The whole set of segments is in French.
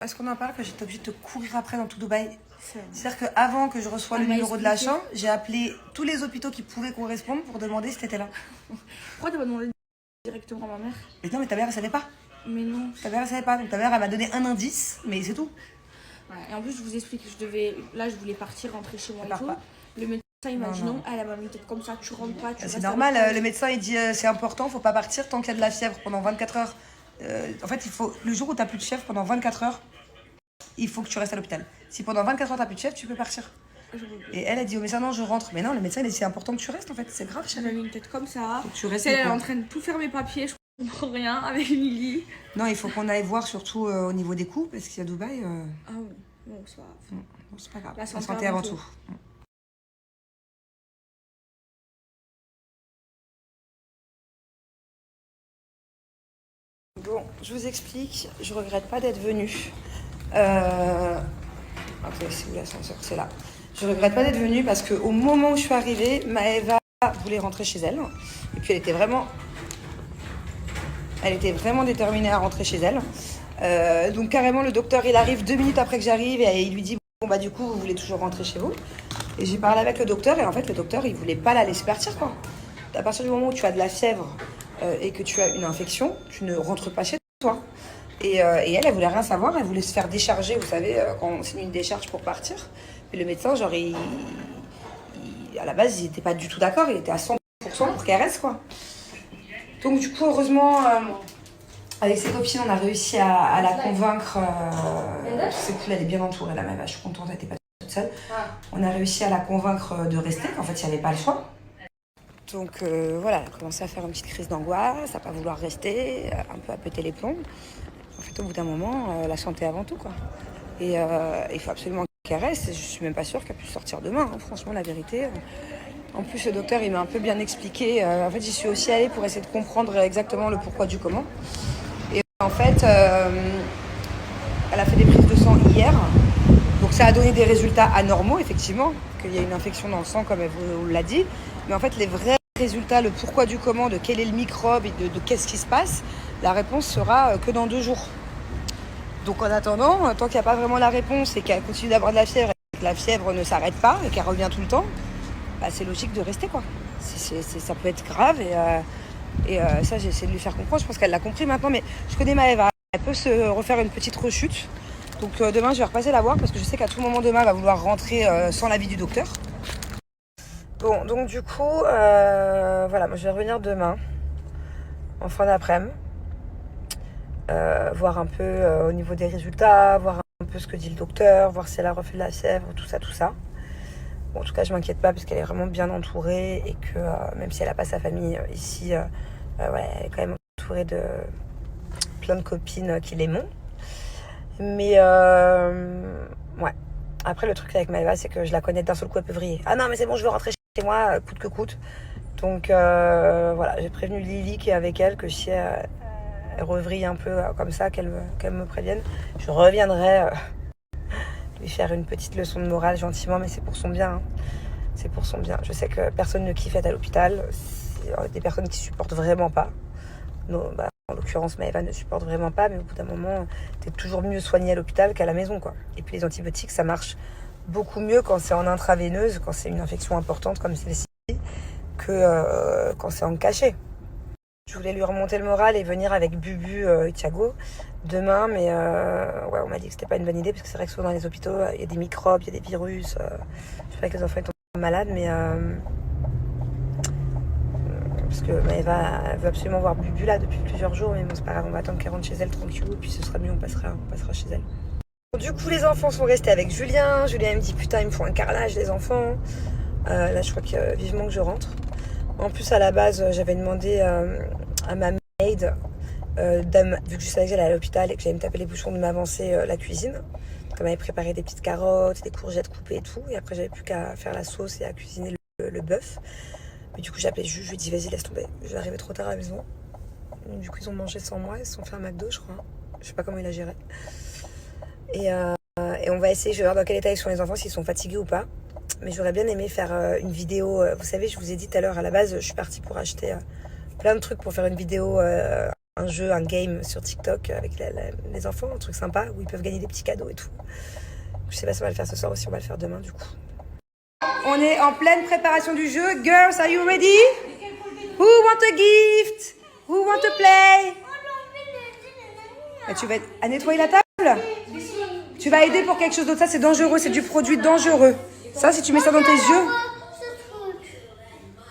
Est-ce qu'on en parle que j'étais obligée de te courir après dans tout Dubaï? C'est-à-dire qu'avant que je reçoive le numéro de la chambre, j'ai appelé tous les hôpitaux qui pouvaient correspondre pour demander si t'étais là. Pourquoi t'as pas demandé directement à ma mère? Mais non, mais ta mère, elle savait pas. Mais non. Ta mère, elle savait pas. Donc ta mère, elle m'a donné un indice, mais c'est tout. Ouais. Et en plus, je vous explique, je voulais partir, rentrer chez moi Elle et part tout. pas. Le médecin, il m'a dit Non. non. Elle m'a mis une tête comme ça, tu rentres pas, tu C'est restes normal, avec le médecin, il dit c'est important, faut pas partir tant qu'il y a de la fièvre pendant 24 heures. En fait, le jour où t'as plus de fièvre pendant 24 heures, il faut que tu restes à l'hôpital. Si pendant 24 heures t'as plus de fièvre, tu peux partir. Et elle a dit au médecin non, je rentre. Mais non, le médecin il a dit c'est important que tu restes en fait, c'est grave. Elle m'a mis une tête comme ça. Donc, tu restes. Elle est en train de tout faire mes papiers, je comprends rien avec Lily. Non, il faut qu'on aille voir surtout au niveau des coûts parce qu'il y a Dubaï. Ah oui, bon, ça va. Non, c'est pas grave. La santé santé avant tout. Bon, je vous explique, je regrette pas d'être venue. Ok, c'est où l'ascenseur? C'est là. Je regrette pas d'être venue parce qu'au moment où je suis arrivée, Maëva voulait rentrer chez elle. Et puis elle était vraiment déterminée à rentrer chez elle. Donc carrément, le docteur, il arrive 2 minutes après que j'arrive et il lui dit bon bah du coup, vous voulez toujours rentrer chez vous? Et j'ai parlé avec le docteur et en fait, le docteur, il voulait pas la laisser partir quoi. À partir du moment où tu as de la fièvre et que tu as une infection, tu ne rentres pas chez toi. Et elle voulait rien savoir, elle voulait se faire décharger, vous savez, quand on signe une décharge pour partir. Et le médecin, genre, à la base, il était pas du tout d'accord, il était à 100% pour qu'elle reste, quoi. Donc, du coup, heureusement, avec ses copines, on a réussi à la convaincre. C'est cool, elle est bien entourée, la meuf, je suis contente, elle était pas toute seule. On a réussi à la convaincre de rester, qu'en fait, il n'y avait pas le choix. Donc voilà, elle a commencé à faire une petite crise d'angoisse, à pas vouloir rester, un peu à péter les plombs. En fait, au bout d'un moment, la santé avant tout, quoi. Et il faut absolument qu'elle reste. Je suis même pas sûre qu'elle puisse sortir demain, hein, franchement, la vérité. En plus, le docteur, il m'a un peu bien expliqué. En fait, j'y suis aussi allée pour essayer de comprendre exactement le pourquoi du comment. Et en fait, elle a fait des prises de sang hier. Donc ça a donné des résultats anormaux, effectivement, qu'il y a une infection dans le sang, comme elle vous l'a dit. Mais en fait, les vrais résultats, le pourquoi du comment, de quel est le microbe et de qu'est-ce qui se passe, la réponse sera que dans 2 jours. Donc en attendant, tant qu'il n'y a pas vraiment la réponse et qu'elle continue d'avoir de la fièvre et que la fièvre ne s'arrête pas et qu'elle revient tout le temps, bah, c'est logique de rester, quoi. Ça peut être grave et ça, j'ai essayé de lui faire comprendre. Je pense qu'elle l'a compris maintenant, mais je connais Maëva. Elle peut se refaire une petite rechute. Donc demain, je vais repasser la voir parce que je sais qu'à tout moment demain, elle va vouloir rentrer sans l'avis du docteur. Bon, donc du coup, voilà, moi je vais revenir demain, en fin d'après-midi, voir un peu au niveau des résultats, voir un peu ce que dit le docteur, voir si elle a refait de la fièvre, tout ça. Bon, en tout cas, je m'inquiète pas parce qu'elle est vraiment bien entourée et que même si elle n'a pas sa famille ici, ouais, elle est quand même entourée de plein de copines qui l'aiment. Mais ouais. Après, le truc avec Maëva, c'est que je la connais d'un seul coup, elle peut vriller. Ah non, mais c'est bon, je veux rentrer chez moi, coûte que coûte. Donc voilà, j'ai prévenu Lily qui est avec elle que si elle revrille un peu comme ça, qu'elle me prévienne. Je reviendrai lui faire une petite leçon de morale gentiment, mais c'est pour son bien. Hein. C'est pour son bien. Je sais que personne ne kiffe être à l'hôpital. C'est des personnes qui supportent vraiment pas. Non, bah, en l'occurrence, Maëva ne supporte vraiment pas, mais au bout d'un moment, t'es toujours mieux soigné à l'hôpital qu'à la maison, quoi. Et puis les antibiotiques, ça marche beaucoup mieux quand c'est en intraveineuse, quand c'est une infection importante comme celle-ci, que quand c'est en cachet. Je voulais lui remonter le moral et venir avec Bubu et Thiago demain, mais ouais, on m'a dit que c'était pas une bonne idée, parce que c'est vrai que souvent dans les hôpitaux, il y a des microbes, il y a des virus. Je sais pas que les enfants sont malades, mais... parce que Maëva elle veut absolument voir Bubu là depuis plusieurs jours, mais bon c'est pas grave, on va attendre qu'elle rentre chez elle tranquille, puis ce sera mieux, on passera chez elle. Du coup les enfants sont restés avec Julien me dit putain il me faut un carrelage les enfants. Là je crois que vivement que je rentre. En plus à la base j'avais demandé à ma maid, vu que je savais que j'allais à l'hôpital et que j'allais me taper les bouchons, de m'avancer la cuisine. Donc elle m'avait préparé des petites carottes, des courgettes coupées et tout, et après j'avais plus qu'à faire la sauce et à cuisiner le bœuf. Mais du coup, j'ai appelé Jules, je lui ai dit vas-y, laisse tomber. J'arrivais trop tard à la maison. Du coup, ils ont mangé sans moi, ils se sont fait un McDo, je crois. Je sais pas comment il a géré. Et on va essayer, je vais voir dans quel état ils sont les enfants, s'ils sont fatigués ou pas. Mais j'aurais bien aimé faire une vidéo. Vous savez, je vous ai dit tout à l'heure, à la base, je suis partie pour acheter plein de trucs pour faire une vidéo un jeu, un game sur TikTok avec les enfants, un truc sympa où ils peuvent gagner des petits cadeaux et tout. Je sais pas si on va le faire ce soir ou si on va le faire demain du coup. On est en pleine préparation du jeu. Girls, are you ready? Who want a gift? Who want to play? Et tu vas à nettoyer la table? Tu vas aider pour quelque chose d'autre. Ça, c'est dangereux. C'est du produit dangereux. Ça, si tu mets ça dans tes yeux...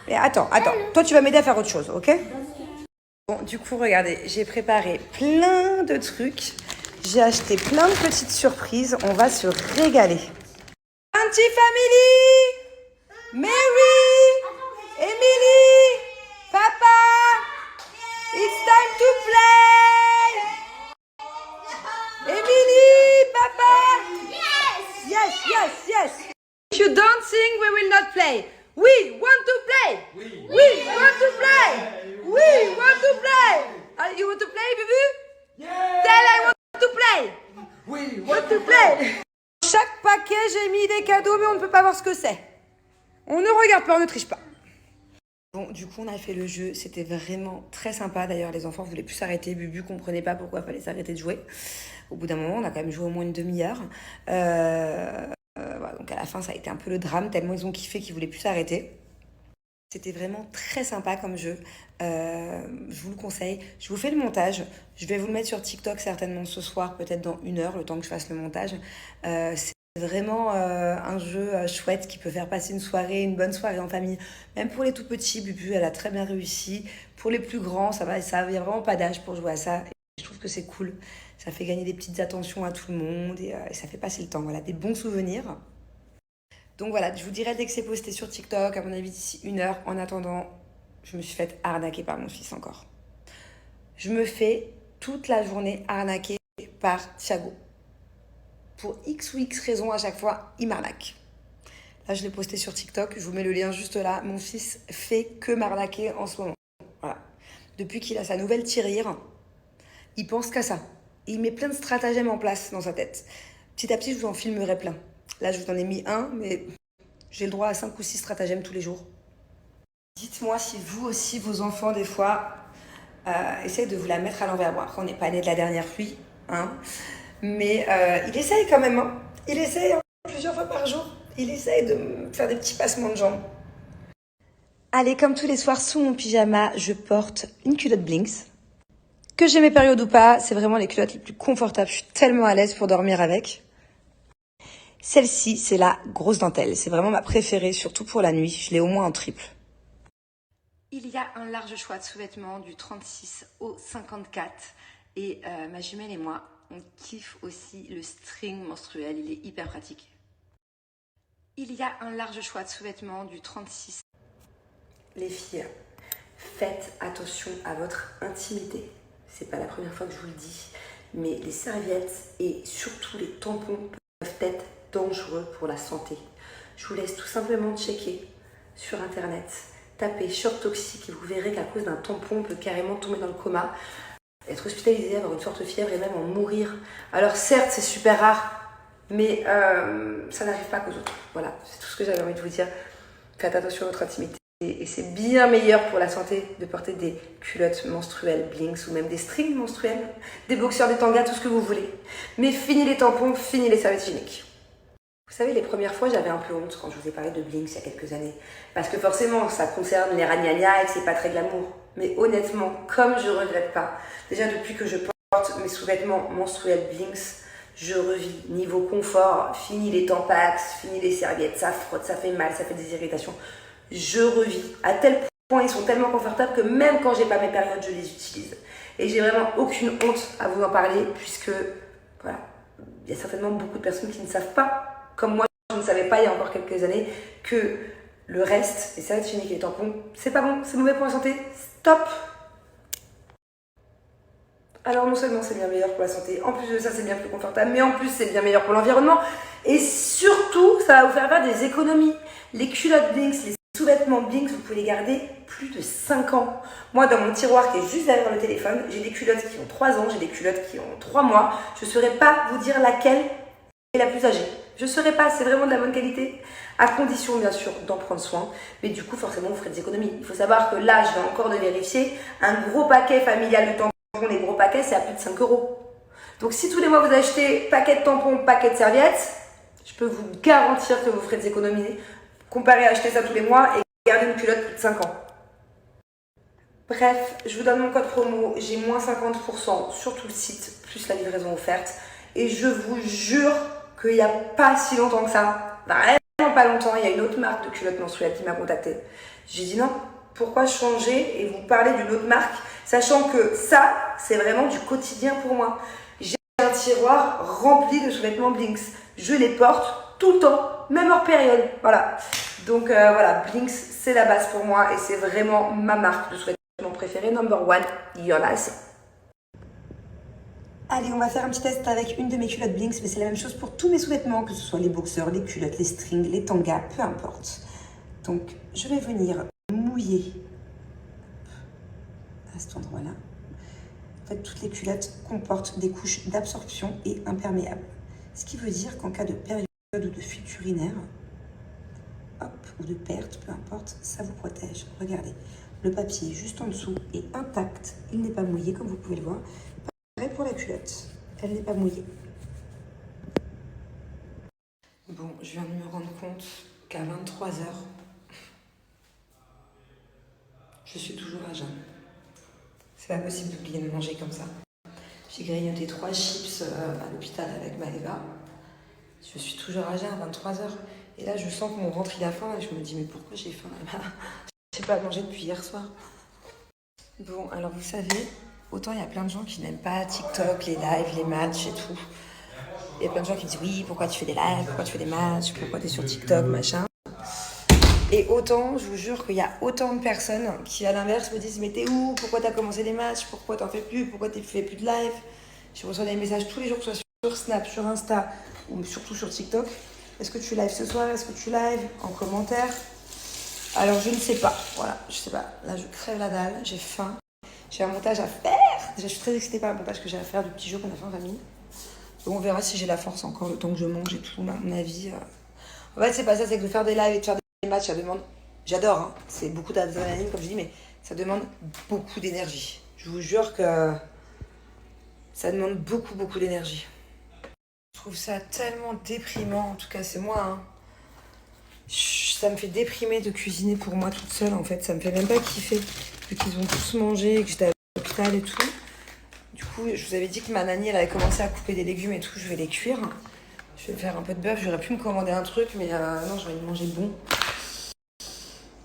Mais attends. Toi, tu vas m'aider à faire autre chose, ok? Bon, du coup, regardez. J'ai préparé plein de trucs. J'ai acheté plein de petites surprises. On va se régaler. Auntie Family! Mary! Emily! Papa! It's time to play! Emily! Papa! Yes! If you don't sing, we will not play. We want to play! We want to play! We want to play! You want to play, Bubu? Yeah! Tell I want to play! We Want to play! Chaque paquet, j'ai mis des cadeaux, mais on ne peut pas voir ce que c'est. On ne regarde pas, on ne triche pas. Bon, du coup, on a fait le jeu. C'était vraiment très sympa. D'ailleurs, les enfants voulaient plus s'arrêter. Bubu comprenait pas pourquoi il fallait s'arrêter de jouer. Au bout d'un moment, on a quand même joué au moins une demi-heure. Voilà, donc à la fin, ça a été un peu le drame, tellement ils ont kiffé qu'ils voulaient plus s'arrêter. C'était vraiment très sympa comme jeu. Je vous le conseille. Je vous fais le montage. Je vais vous le mettre sur TikTok certainement ce soir, peut-être dans 1 heure, le temps que je fasse le montage. C'est vraiment un jeu chouette qui peut faire passer une soirée, une bonne soirée en famille. Même pour les tout petits, Bubu, elle a très bien réussi. Pour les plus grands, ça va, il n'y a vraiment pas d'âge pour jouer à ça. Et je trouve que c'est cool. Ça fait gagner des petites attentions à tout le monde et ça fait passer le temps. Voilà, des bons souvenirs. Donc voilà, je vous dirai dès que c'est posté sur TikTok, à mon avis d'ici 1 heure. En attendant, je me suis fait arnaquer par mon fils encore. Je me fais toute la journée arnaquer par Thiago. Pour X ou X raisons, à chaque fois, il m'arnaque. Là, je l'ai posté sur TikTok, je vous mets le lien juste là. Mon fils fait que m'arnaquer en ce moment. Voilà. Depuis qu'il a sa nouvelle tirelire, il pense qu'à ça. Et il met plein de stratagèmes en place dans sa tête. Petit à petit, je vous en filmerai plein. Là, je vous en ai mis un, mais j'ai le droit à 5 ou 6 stratagèmes tous les jours. Dites-moi si vous aussi, vos enfants, des fois, essayent de vous la mettre à l'envers. Bon, après, on n'est pas né de la dernière pluie, hein. Mais il essaye quand même. Hein. Il essaye plusieurs fois par jour. Il essaye de me faire des petits passements de jambes. Allez, comme tous les soirs, sous mon pyjama, je porte une culotte Blinks. Que j'ai mes périodes ou pas, c'est vraiment les culottes les plus confortables. Je suis tellement à l'aise pour dormir avec. Celle-ci, c'est la grosse dentelle. C'est vraiment ma préférée, surtout pour la nuit. Je l'ai au moins en triple. Il y a un large choix de sous-vêtements du 36 au 54. Et ma jumelle et moi, on kiffe aussi le string menstruel. Il est hyper pratique. Il y a un large choix de sous-vêtements du 36. Les filles, faites attention à votre intimité. C'est pas la première fois que je vous le dis. Mais les serviettes et surtout les tampons peuvent être dangereux pour la santé. Je vous laisse tout simplement checker sur internet, tapez choc toxique et vous verrez qu'à cause d'un tampon, on peut carrément tomber dans le coma, être hospitalisé, avoir une forte fièvre et même en mourir. Alors certes, c'est super rare, mais ça n'arrive pas qu'aux autres. Voilà, c'est tout ce que j'avais envie de vous dire. Faites attention à votre intimité. Et c'est bien meilleur pour la santé de porter des culottes menstruelles Blinks ou même des strings menstruels, des boxeurs, des tangas, tout ce que vous voulez. Mais fini les tampons, fini les serviettes hygiéniques. Vous savez, les premières fois, j'avais un peu honte quand je vous ai parlé de Blinks il y a quelques années. Parce que forcément, ça concerne les ragnagnas et que c'est pas très glamour. Mais honnêtement, comme je regrette pas, déjà depuis que je porte mes sous-vêtements menstruels Blinks, je revis niveau confort, fini les tampax, fini les serviettes, ça frotte, ça fait mal, ça fait des irritations. Je revis. À tel point, ils sont tellement confortables que même quand j'ai pas mes périodes, je les utilise. Et j'ai vraiment aucune honte à vous en parler puisque, voilà, il y a certainement beaucoup de personnes qui ne savent pas, comme moi, je ne savais pas il y a encore quelques années, que le reste, les serviettes hygiéniques et les tampons, c'est pas bon, c'est mauvais pour la santé, stop! Alors non seulement c'est bien meilleur pour la santé, en plus de ça c'est bien plus confortable, mais en plus c'est bien meilleur pour l'environnement, et surtout ça va vous faire des économies. Les culottes Blinks, les sous-vêtements Blinks, vous pouvez les garder plus de 5 ans. Moi, dans mon tiroir qui est juste derrière le téléphone, j'ai des culottes qui ont 3 ans, j'ai des culottes qui ont 3 mois. Je ne saurais pas vous dire laquelle est la plus âgée. Je ne saurais pas, c'est vraiment de la bonne qualité, à condition bien sûr d'en prendre soin. Mais du coup, forcément, vous ferez des économies. Il faut savoir que là, je vais encore de vérifier un gros paquet familial de tampons les gros paquets, c'est à plus de 5 euros. Donc si tous les mois vous achetez paquet de tampons, paquet de serviettes, je peux vous garantir que vous ferez des économies comparé à acheter ça tous les mois et garder une culotte plus de 5 ans. Bref, je vous donne mon code promo, j'ai moins 50% sur tout le site, plus la livraison offerte. Et je vous jure qu'il n'y a pas si longtemps que ça, vraiment pas longtemps, il y a une autre marque de culottes menstruelles qui m'a contactée. J'ai dit non, pourquoi changer et vous parler d'une autre marque, sachant que ça, c'est vraiment du quotidien pour moi. J'ai un tiroir rempli de sous-vêtements Blinks. Je les porte tout le temps, même hors période. Voilà. Donc voilà, Blinks, c'est la base pour moi et c'est vraiment ma marque de sous-vêtements préférée, number one. Il y en a assez. Allez, on va faire un petit test avec une de mes culottes Blinks, mais c'est la même chose pour tous mes sous-vêtements, que ce soit les boxers, les culottes, les strings, les tangas, peu importe. Donc, je vais venir mouiller à cet endroit-là. En fait, toutes les culottes comportent des couches d'absorption et imperméables. Ce qui veut dire qu'en cas de période ou de fuite urinaire, hop, ou de perte, peu importe, ça vous protège. Regardez, le papier juste en dessous est intact, il n'est pas mouillé comme vous pouvez le voir. Pareil pour la culotte, elle n'est pas mouillée. Bon, je viens de me rendre compte qu'à 23 h, je suis toujours à jeun. C'est pas possible d'oublier de manger comme ça. J'ai grignoté 3 chips à l'hôpital avec Maëva. Je suis toujours à jeun à 23 h. Et là, je sens que mon ventre il a faim et je me dis mais pourquoi j'ai faim là-bas? J'ai pas mangé depuis hier soir. Bon, alors vous savez, autant il y a plein de gens qui n'aiment pas TikTok, les lives, les matchs et tout. Il y a plein de gens qui disent oui, pourquoi tu fais des lives, pourquoi tu fais des matchs, pourquoi tu es sur TikTok, machin. Et autant, je vous jure qu'il y a autant de personnes qui, à l'inverse, me disent mais t'es où? Pourquoi t'as commencé les matchs? Pourquoi t'en fais plus? Pourquoi tu fais plus de live? Je reçois des messages tous les jours, que ce soit sur Snap, sur Insta ou surtout sur TikTok. Est-ce que tu live ce soir? Est-ce que tu live? En commentaire. Alors je ne sais pas, voilà, je sais pas. Là je crève la dalle, j'ai faim. J'ai un montage à faire. Déjà je suis très excitée par le montage que j'ai à faire du petit jeu qu'on a fait en famille. Donc on verra si j'ai la force encore le temps que je mange et tout, à mon avis. En fait c'est pas ça, c'est que de faire des lives et de faire des matchs, ça demande... J'adore, hein. C'est beaucoup d'adrénaline comme je dis, mais ça demande beaucoup d'énergie. Je vous jure que ça demande beaucoup d'énergie. Je trouve ça tellement déprimant, en tout cas c'est moi, hein. Ça me fait déprimer de cuisiner pour moi toute seule en fait, ça me fait même pas kiffer. Vu qu'ils ont tous mangé, que j'étais à l'hôpital et tout. Du coup, je vous avais dit que ma nanny elle avait commencé à couper des légumes et tout, je vais les cuire. Je vais faire un peu de bœuf, j'aurais pu me commander un truc, mais non, j'aurais manger bon.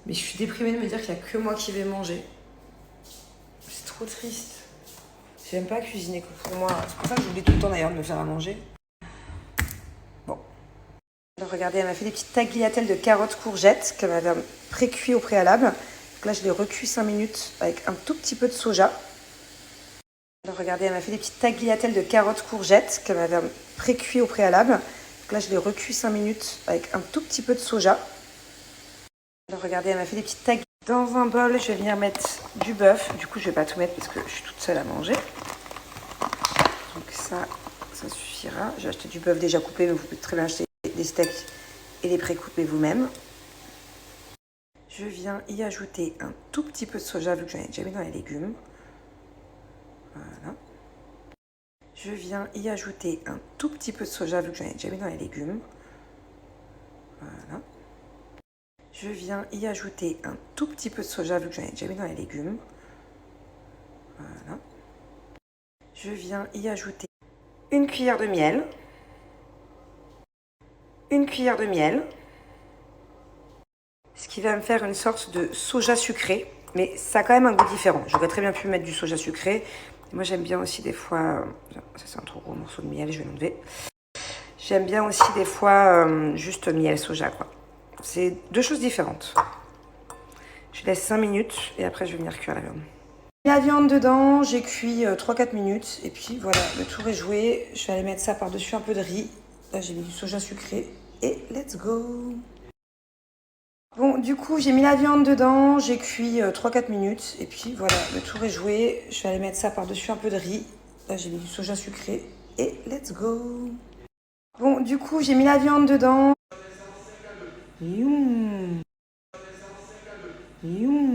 Mais je suis déprimée de me dire qu'il n'y a que moi qui vais manger. C'est trop triste. J'aime pas cuisiner que pour moi. C'est pour ça que j'oublie tout le temps d'ailleurs de me faire à manger. Bon. Alors regardez, elle m'a fait des petites tagliatelles de carottes courgettes qu'elle m'avait pré-cuit au préalable. Donc là, je les recuis 5 minutes avec un tout petit peu de soja. Alors regardez, elle m'a fait des petites tagliatelles de carottes courgettes qu'elle m'avait pré-cuit au préalable. Donc là, je les recuis 5 minutes avec un tout petit peu de soja. Alors regardez, elle m'a fait des petites tagliatelles. Dans un bol, je vais venir mettre du bœuf. Du coup, je vais pas tout mettre parce que je suis toute seule à manger. Donc ça suffira. J'ai acheté du bœuf déjà coupé, mais vous pouvez très bien acheter des steaks et les pré-couper vous-même. Je viens y ajouter un tout petit peu de soja vu que j'en ai déjà mis dans les légumes. Voilà. Je viens y ajouter un tout petit peu de soja vu que j'en ai déjà mis dans les légumes. Voilà. Je viens y ajouter un tout petit peu de soja vu que j'en ai déjà mis dans les légumes. Voilà. Je viens y ajouter une cuillère de miel. Une cuillère de miel. Ce qui va me faire une sorte de soja sucré. Mais ça a quand même un goût différent. J'aurais très bien pu mettre du soja sucré. Moi j'aime bien aussi des fois... Ça c'est un trop gros morceau de miel, je vais l'enlever. J'aime bien aussi des fois juste miel soja quoi. C'est deux choses différentes. Je laisse 5 minutes et après je vais venir cuire la viande. La viande dedans, j'ai cuit 3-4 minutes. Et puis voilà, le tour est joué. Je vais aller mettre ça par-dessus un peu de riz. Là j'ai mis du soja sucré. Et let's go! Bon, du coup, j'ai mis la viande dedans, j'ai cuit 3-4 minutes. Et puis voilà, le tour est joué. Je vais aller mettre ça par-dessus un peu de riz. Là, j'ai mis du soja sucré. Et let's go! Bon, du coup, j'ai mis la viande dedans. Youm. Youm.